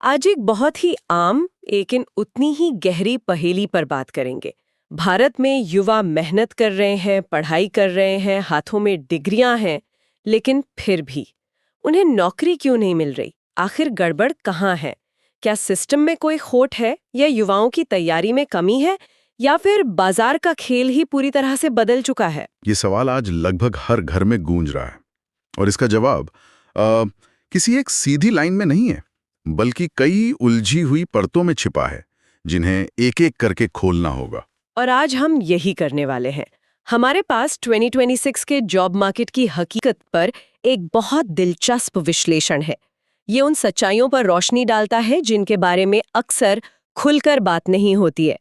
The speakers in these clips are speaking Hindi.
आज एक बहुत ही आम लेकिन उतनी ही गहरी पहेली पर बात करेंगे। भारत में युवा मेहनत कर रहे हैं, पढ़ाई कर रहे हैं, हाथों में डिग्रियां हैं, लेकिन फिर भी उन्हें नौकरी क्यों नहीं मिल रही? आखिर गड़बड़ कहाँ है? क्या सिस्टम में कोई खोट है, या युवाओं की तैयारी में कमी है, या फिर बाजार का खेल ही पूरी तरह से बदल चुका है? ये सवाल आज लगभग हर घर में गूंज रहा है और इसका जवाब किसी एक सीधी लाइन में नहीं है, बल्कि कई उलझी हुई परतों में छिपा है, जिन्हें एक एक करके खोलना होगा। और आज हम यही करने वाले हैं। हमारे पास 2026 के जॉब मार्केट की हकीकत पर एक बहुत दिलचस्प विश्लेषण है। ये उन सच्चाइयों पर रोशनी डालता है जिनके बारे में अक्सर खुलकर बात नहीं होती है।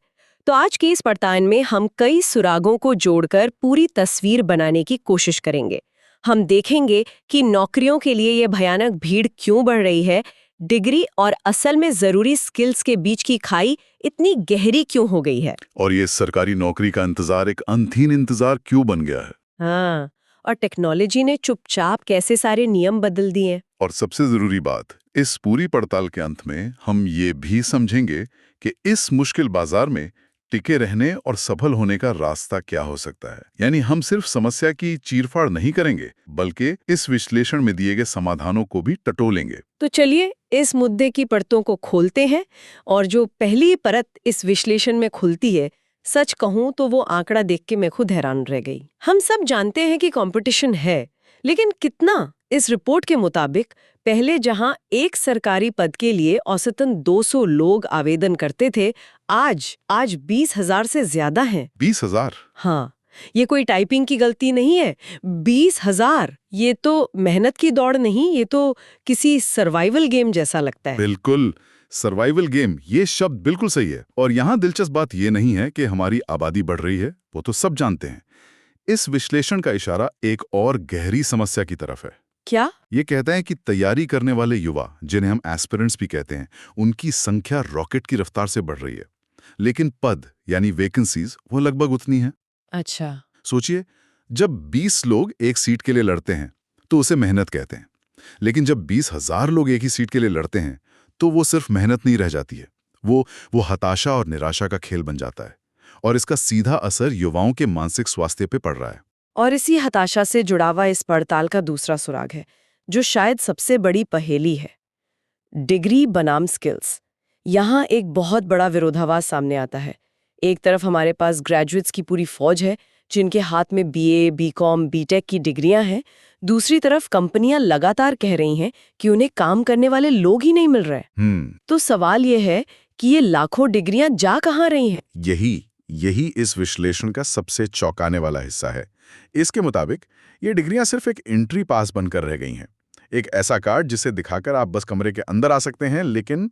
तो आज की इस पड़ताल में हम कई सुरागों को जोड़कर पूरी तस्वीर बनाने की कोशिश करेंगे। हम देखेंगे कि नौकरियों के लिए ये भयानक भीड़ क्यों बढ़ रही है, डिग्री और असल में जरूरी स्किल्स के बीच की खाई इतनी गहरी क्यों हो गई है। और ये सरकारी नौकरी का इंतजार एक अनथीन इंतजार क्यों बन गया है। हाँ, और टेक्नोलॉजी ने चुपचाप कैसे सारे नियम बदल दिए। और सबसे जरूरी बात, इस पूरी पड़ताल के अंत में हम ये भी समझेंगे कि इस मुश्किल बाजार में टिके रहने और सफल होने का रास्ता क्या हो सकता है। यानी हम सिर्फ समस्या की चीरफाड़ नहीं करेंगे, बल्कि इस विश्लेषण में दिए गए समाधानों को भी टटोलेंगे। तो चलिए इस मुद्दे की परतों को खोलते हैं। और जो पहली परत इस विश्लेषण में खुलती है, सच कहूं तो वो आंकड़ा देख के मैं खुद हैरान रह गई। हम सब जानते हैं कि कंपटीशन है, लेकिन कितना? इस रिपोर्ट के मुताबिक पहले जहां एक सरकारी पद के औसतन 200 लोग आवेदन करते थे, आज 20,000 से ज्यादा हैं। 20,000? हाँ, ये कोई टाइपिंग की गलती नहीं है। 20,000! ये तो मेहनत की दौड़ नहीं, ये तो किसी सर्वाइवल गेम जैसा लगता है। बिल्कुल, सर्वाइवल गेम, ये शब्द बिल्कुल सही है। और यहाँ दिलचस्प बात ये नहीं है कि हमारी आबादी बढ़ रही है, वो तो सब जानते हैं। इस विश्लेषण का इशारा एक और गहरी समस्या की तरफ है। क्या? ये कहता है कि तैयारी करने वाले युवा, जिन्हें हम एस्पिरेंट्स भी कहते हैं, उनकी संख्या रॉकेट की रफ्तार से बढ़ रही है, लेकिन पद यानी वैकेंसीज वो लगभग उतनी है। अच्छा। सोचिए, जब 20 लोग एक सीट के लिए लड़ते हैं तो उसे मेहनत कहते हैं, लेकिन जब 20,000 लोग एक ही सीट के लिए लड़ते हैं तो वो सिर्फ मेहनत नहीं रह जाती है, वो हताशा और निराशा का खेल बन जाता है। और इसका सीधा असर युवाओं के मानसिक स्वास्थ्य पे पड़ रहा है। और इसी हताशा से जुड़ा हुआ इस पड़ताल का दूसरा सुराग है, जो शायद सबसे बड़ी पहेली है। डिग्री बनाम स्किल्स। यहाँ एक बहुत बड़ा विरोधाभास सामने आता है। एक तरफ हमारे पास ग्रेजुएट्स की पूरी फौज है, जिनके हाथ में बीए, बीकॉम, बीटेक की डिग्रियां हैं। दूसरी तरफ कंपनियां लगातार कह रही हैं कि उन्हें काम करने वाले लोग ही नहीं मिल रहे। तो सवाल ये है कि ये लाखों डिग्रियां जा कहाँ रही हैं? यही इस विश्लेषण का सबसे चौंकाने वाला हिस्सा है। इसके मुताबिक ये डिग्रियां सिर्फ एक एंट्री पास बनकर रह गई हैं, एक ऐसा कार्ड जिसे दिखाकर आप बस कमरे के अंदर आ सकते हैं, लेकिन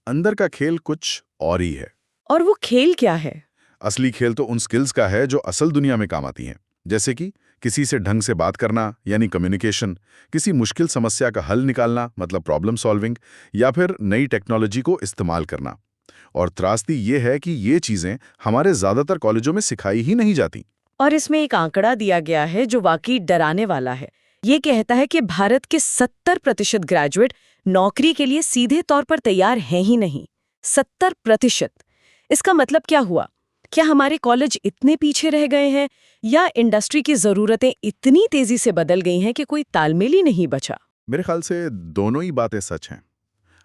अंदर का खेल कुछ और ही है। और वो खेल क्या है? असली खेल तो उन स्किल्स का है जो असल दुनिया में काम आती हैं, जैसे कि किसी से ढंग से बात करना यानी कम्युनिकेशन, किसी मुश्किल समस्या का हल निकालना मतलब प्रॉब्लम सॉल्विंग, या फिर नई टेक्नोलॉजी को इस्तेमाल करना। और त्रासदी ये है कि ये चीजें हमारे ज्यादातर कॉलेजों में सिखाई ही नहीं जाती। और इसमें एक आंकड़ा दिया गया है जो वाकई डराने वाला है। ये कहता है कि भारत के 70% ग्रेजुएट नौकरी के लिए सीधे तौर पर तैयार हैं ही नहीं। 70%! इसका मतलब क्या हुआ? क्या हमारे कॉलेज इतने पीछे रह गए हैं, या इंडस्ट्री की जरूरतें इतनी तेजी से बदल गई हैं कि कोई तालमेल ही नहीं बचा? मेरे ख्याल से दोनों ही बातें सच हैं।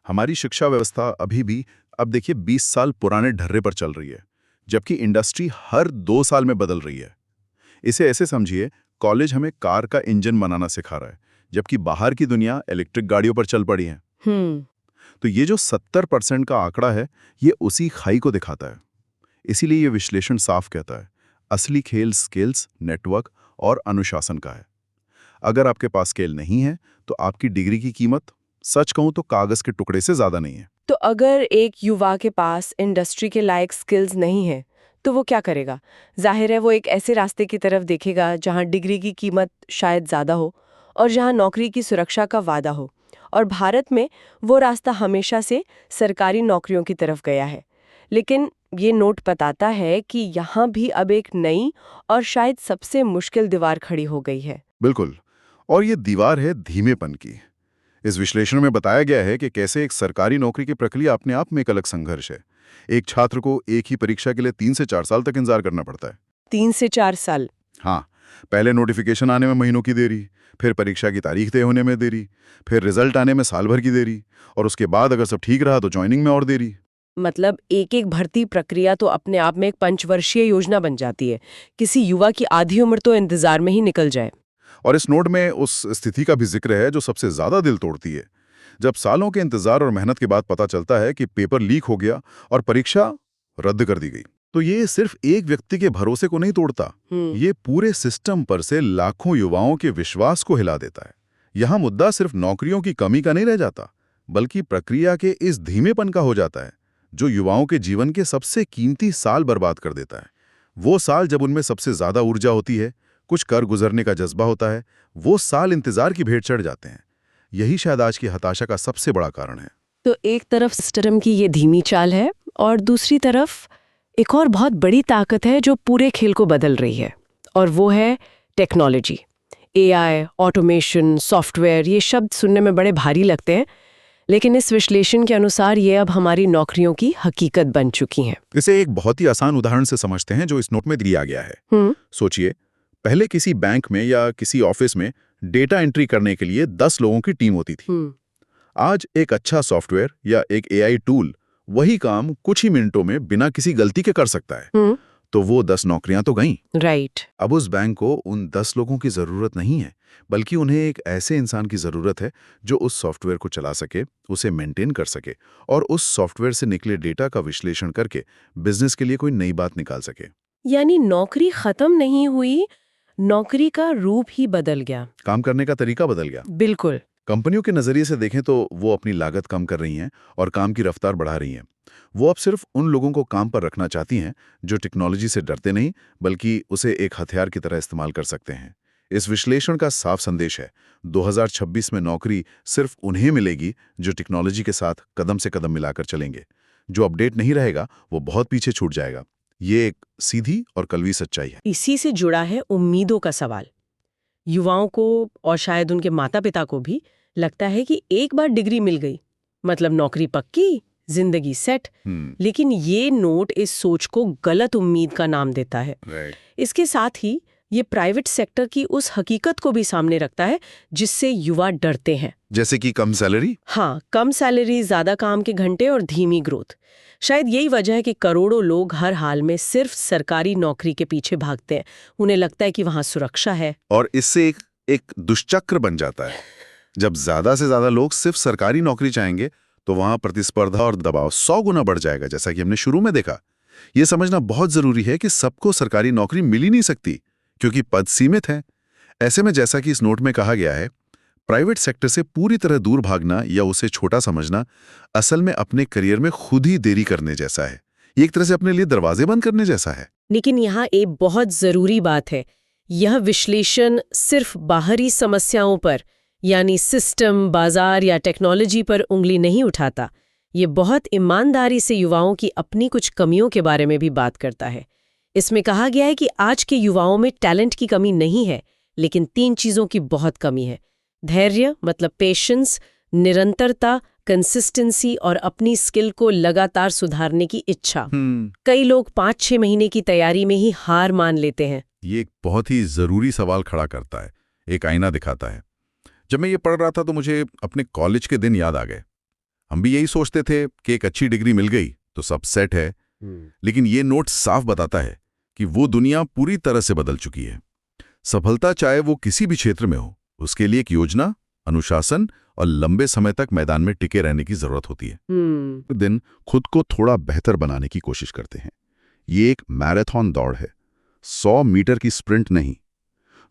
हमारी शिक्षा व्यवस्था अभी भी, अब देखिए, 20 साल पुराने ढर्रे पर चल रही है, जबकि इंडस्ट्री हर 2 साल में बदल रही है। इसे ऐसे समझिए, कॉलेज हमें कार का इंजन बनाना सिखा रहा है, जबकि बाहर की दुनिया इलेक्ट्रिक गाड़ियों पर चल पड़ी है। तो ये जो 70% का आंकड़ा है, ये उसी खाई को दिखाता है। इसीलिए ये विश्लेषण साफ कहता है, असली खेल स्किल्स, नेटवर्क और अनुशासन का है। अगर आपके पास स्किल नहीं है तो आपकी डिग्री की कीमत, सच कहूं तो कागज के टुकड़े से ज्यादा नहीं है। तो अगर एक युवा के पास इंडस्ट्री के लायक स्किल्स नहीं है, तो वो क्या करेगा? जाहिर है वो एक ऐसे रास्ते की तरफ देखेगा जहां डिग्री की कीमत शायद ज़्यादा हो और जहां नौकरी की सुरक्षा का वादा हो। और भारत में वो रास्ता हमेशा से सरकारी नौकरियों की तरफ गया है। लेकिन ये नोट बताता है कि यहाँ भी अब एक नई और शायद सबसे मुश्किल दीवार खड़ी हो गई है। बिल्कुल। और ये दीवार है धीमेपन की। इस विश्लेषण में बताया गया है कि कैसे एक सरकारी नौकरी की प्रक्रिया अपने आप में एक अलग संघर्ष है। एक छात्र को एक ही परीक्षा के लिए 3 से 4 साल तक इंतजार करना पड़ता है। 3 से 4 साल? हाँ, पहले नोटिफिकेशन आने में महीनों की देरी, फिर परीक्षा की तारीख तय होने में देरी, फिर रिजल्ट आने में साल भर की देरी, और उसके बाद अगर सब ठीक रहा तो ज्वाइनिंग में और देरी। मतलब एक-एक भर्ती प्रक्रिया तो अपने आप में एक पंचवर्षीय योजना बन जाती है। किसी युवा की आधी उम्र तो इंतजार में ही निकल जाए। और इस नोट में उस स्थिति का भी जिक्र है जो सबसे ज्यादा दिल तोड़ती है, जब सालों के इंतजार और मेहनत के बाद पता चलता है कि पेपर लीक हो गया और परीक्षा रद्द कर दी गई। तो ये सिर्फ एक व्यक्ति के भरोसे को नहीं तोड़ता, ये पूरे सिस्टम पर से लाखों युवाओं के विश्वास को हिला देता है। यहाँ मुद्दा सिर्फ नौकरियों की कमी का नहीं रह जाता, बल्कि प्रक्रिया के इस धीमेपन का हो जाता है जो युवाओं के जीवन के सबसे कीमती साल बर्बाद कर देता है। वो साल जब उनमें सबसे ज्यादा ऊर्जा होती है, कुछ कर गुजरने का जज्बा होता है, वो साल इंतजार की भेंट चढ़ जाते हैं। यही शायद आज की हताशा का सबसे बड़ा कारण है। तो एक तरफ सिस्टम की ये धीमी चाल है और दूसरी तरफ एक और बहुत बड़ी ताकत है जो पूरे खेल को बदल रही है, और वो है टेक्नोलॉजी। एआई, ऑटोमेशन, सॉफ्टवेयर, ये शब्द सुनने में बड़े भारी लगते हैं, लेकिन इस विश्लेषण के अनुसार ये अब हमारी नौकरियों की हकीकत बन चुकी हैं। इसे एक बहुत ही आसान उदाहरण से समझते हैं जो इस नोट में दिया गया है। सोचिए, पहले किसी बैंक में या किसी ऑफिस में डेटा एंट्री करने के लिए 10 लोगों की टीम होती थी। आज एक अच्छा सॉफ्टवेयर या एक एआई टूल वही काम कुछ ही मिनटों में बिना किसी गलती के कर सकता है। तो वो 10 नौकरियां तो गईं। राइट। अब उस बैंक को उन 10 लोगों की जरूरत नहीं है, बल्कि उन्हें एक ऐसे इंसान की जरूरत है जो उस सॉफ्टवेयर को चला सके, उसे मेंटेन कर सके और उस सॉफ्टवेयर से निकले डेटा का विश्लेषण करके बिजनेस के लिए कोई नई बात निकाल सके। यानी नौकरी खत्म नहीं हुई, नौकरी का रूप ही बदल गया, काम करने का तरीका बदल गया। बिल्कुल। कंपनियों के नजरिए से देखें तो वो अपनी लागत कम कर रही हैं और काम की रफ्तार बढ़ा रही हैं। वो अब सिर्फ उन लोगों को काम पर रखना चाहती हैं जो टेक्नोलॉजी से डरते नहीं, बल्कि उसे एक हथियार की तरह इस्तेमाल कर सकते हैं। इस विश्लेषण का साफ संदेश है, 2026 में नौकरी सिर्फ उन्हें मिलेगी जो टेक्नोलॉजी के साथ कदम से कदम मिलाकर चलेंगे। जो अपडेट नहीं रहेगा वो बहुत पीछे छूट जाएगा। ये एक सीधी और कड़वी सच्चाई है। इसी से जुड़ा है उम्मीदों का सवाल। युवाओं को और शायद उनके माता पिता को भी लगता है कि एक बार डिग्री मिल गई मतलब नौकरी पक्की, जिंदगी सेट। लेकिन ये नोट इस सोच को गलत उम्मीद का नाम देता है। इसके साथ ही ये प्राइवेट सेक्टर की उस हकीकत को भी सामने रखता है जिससे युवा डरते हैं। जैसे कि कम सैलरी? हाँ, कम सैलरी, ज्यादा काम के घंटे और धीमी ग्रोथ। शायद यही वजह है कि करोड़ों लोग हर हाल में सिर्फ सरकारी नौकरी के पीछे भागते हैं। उन्हें लगता है कि वहां सुरक्षा है। और इससे एक दुष्चक्र बन जाता है। जब ज्यादा से ज्यादा लोग सिर्फ सरकारी नौकरी चाहेंगे तो वहां प्रतिस्पर्धा और दबाव 100 गुना बढ़ जाएगा, जैसा कि हमने शुरू में देखा। यह समझना बहुत जरूरी है कि सबको सरकारी नौकरी मिल ही नहीं सकती, क्योंकि पद सीमित हैं। ऐसे में जैसा कि इस नोट में कहा गया है, प्राइवेट सेक्टर से पूरी तरह दूर भागना या उसे छोटा समझना असल में अपने करियर में खुद ही देरी करने जैसा है। ये एक तरह से अपने लिए दरवाजे बंद करने जैसा है। लेकिन यहाँ एक बहुत जरूरी बात है, यह विश्लेषण सिर्फ बाहरी समस्याओं पर यानी सिस्टम, बाजार या टेक्नोलॉजी पर उंगली नहीं उठाता। ये बहुत ईमानदारी से युवाओं की अपनी कुछ कमियों के बारे में भी बात करता है। इसमें कहा गया है कि आज के युवाओं में टैलेंट की कमी नहीं है, लेकिन 3 चीजों की बहुत कमी है। धैर्य मतलब पेशेंस, निरंतरता, कंसिस्टेंसी और अपनी स्किल को लगातार सुधारने की इच्छा। कई लोग 5-6 महीने की तैयारी में ही हार मान लेते हैं। ये एक बहुत ही जरूरी सवाल खड़ा करता है, एक आईना दिखाता है। जब मैं ये पढ़ रहा था तो मुझे अपने कॉलेज के दिन याद आ गए। हम भी यही सोचते थे कि एक अच्छी डिग्री मिल गई तो सब सेट है। लेकिन ये नोट साफ बताता है कि वो दुनिया पूरी तरह से बदल चुकी है। सफलता चाहे वो किसी भी क्षेत्र में हो, उसके लिए एक योजना, अनुशासन और लंबे समय तक मैदान में टिके रहने की जरूरत होती है। दिन खुद को थोड़ा बेहतर बनाने की कोशिश करते हैं। ये एक मैराथन दौड़ है, 100 मीटर की स्प्रिंट नहीं।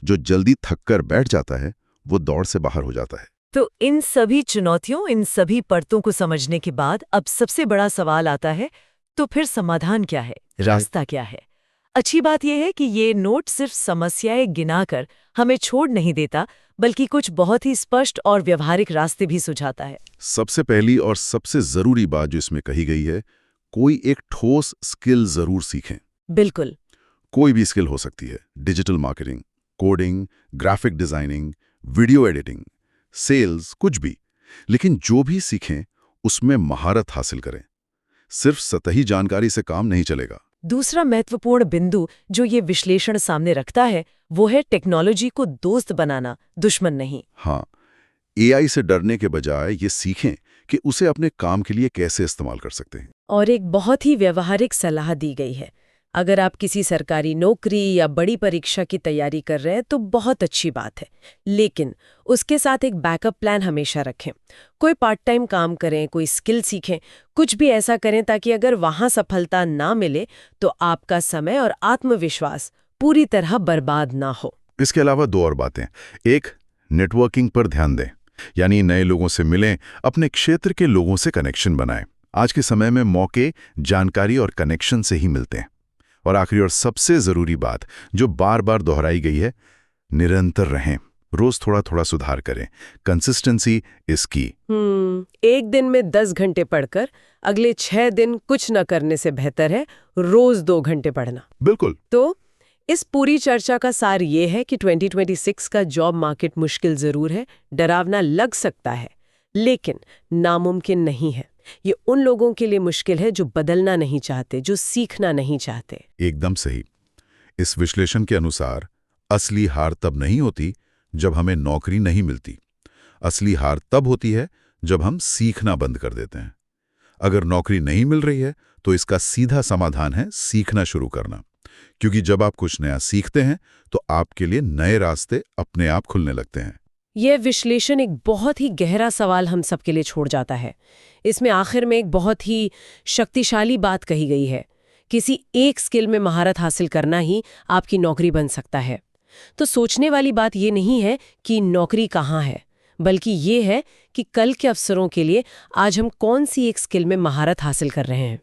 जो जल्दी थककर बैठ जाता है वो दौड़ से बाहर हो जाता है। तो इन सभी चुनौतियों, इन सभी परतों को समझने के बाद अब सबसे बड़ा सवाल आता है, तो फिर समाधान क्या है, रास्ता क्या है? अच्छी बात यह है कि ये नोट सिर्फ समस्याएं गिनाकर हमें छोड़ नहीं देता, बल्कि कुछ बहुत ही स्पष्ट और व्यवहारिक रास्ते भी सुझाता है। सबसे पहली और सबसे जरूरी बात जो इसमें कही गई है, कोई एक ठोस स्किल जरूर सीखें। बिल्कुल। कोई भी स्किल हो सकती है, digital marketing, coding, graphic designing, video editing, sales, कुछ भी। लेकिन जो भी सीखें उसमें महारत हासिल करें। सिर्फ सतही जानकारी से काम नहीं चलेगा। दूसरा महत्वपूर्ण बिंदु जो ये विश्लेषण सामने रखता है वो है टेक्नोलॉजी को दोस्त बनाना, दुश्मन नहीं। हाँ, एआई से डरने के बजाय ये सीखें कि उसे अपने काम के लिए कैसे इस्तेमाल कर सकते हैं। और एक बहुत ही व्यवहारिक सलाह दी गई है। अगर आप किसी सरकारी नौकरी या बड़ी परीक्षा की तैयारी कर रहे हैं तो बहुत अच्छी बात है, लेकिन उसके साथ एक बैकअप प्लान हमेशा रखें। कोई पार्ट टाइम काम करें, कोई स्किल सीखें, कुछ भी ऐसा करें ताकि अगर वहां सफलता ना मिले तो आपका समय और आत्मविश्वास पूरी तरह बर्बाद ना हो। इसके अलावा दो और बातें। एक, नेटवर्किंग पर ध्यान दें, यानी नए लोगों से मिलें, अपने क्षेत्र के लोगों से कनेक्शन बनाएं। आज के समय में मौके जानकारी और कनेक्शन से ही मिलते हैं। और आखिरी और सबसे जरूरी बात जो बार बार दोहराई गई है, निरंतर रहें, रोज थोड़ा थोड़ा सुधार करें। कंसिस्टेंसी इज की। एक दिन में 10 घंटे पढ़कर अगले 6 दिन कुछ न करने से बेहतर है रोज 2 घंटे पढ़ना। बिल्कुल। तो इस पूरी चर्चा का सार ये है कि 2026 का जॉब मार्केट मुश्किल जरूर है, डरावना लग सकता है, लेकिन नामुमकिन नहीं है। ये उन लोगों के लिए मुश्किल है जो बदलना नहीं चाहते, जो सीखना नहीं चाहते। एकदम सही। इस विश्लेषण के अनुसार असली हार तब नहीं होती जब हमें नौकरी नहीं मिलती। असली हार तब होती है जब हम सीखना बंद कर देते हैं। अगर नौकरी नहीं मिल रही है तो इसका सीधा समाधान है सीखना शुरू करना, क्योंकि जब आप कुछ नया सीखते हैं तो आपके लिए नए रास्ते अपने आप खुलने लगते हैं। यह विश्लेषण एक बहुत ही गहरा सवाल हम सबके लिए छोड़ जाता है। इसमें आखिर में एक बहुत ही शक्तिशाली बात कही गई है, किसी एक स्किल में महारत हासिल करना ही आपकी नौकरी बन सकता है। तो सोचने वाली बात ये नहीं है कि नौकरी कहाँ है, बल्कि ये है कि कल के अवसरों के लिए आज हम कौन सी एक स्किल में महारत हासिल कर रहे हैं।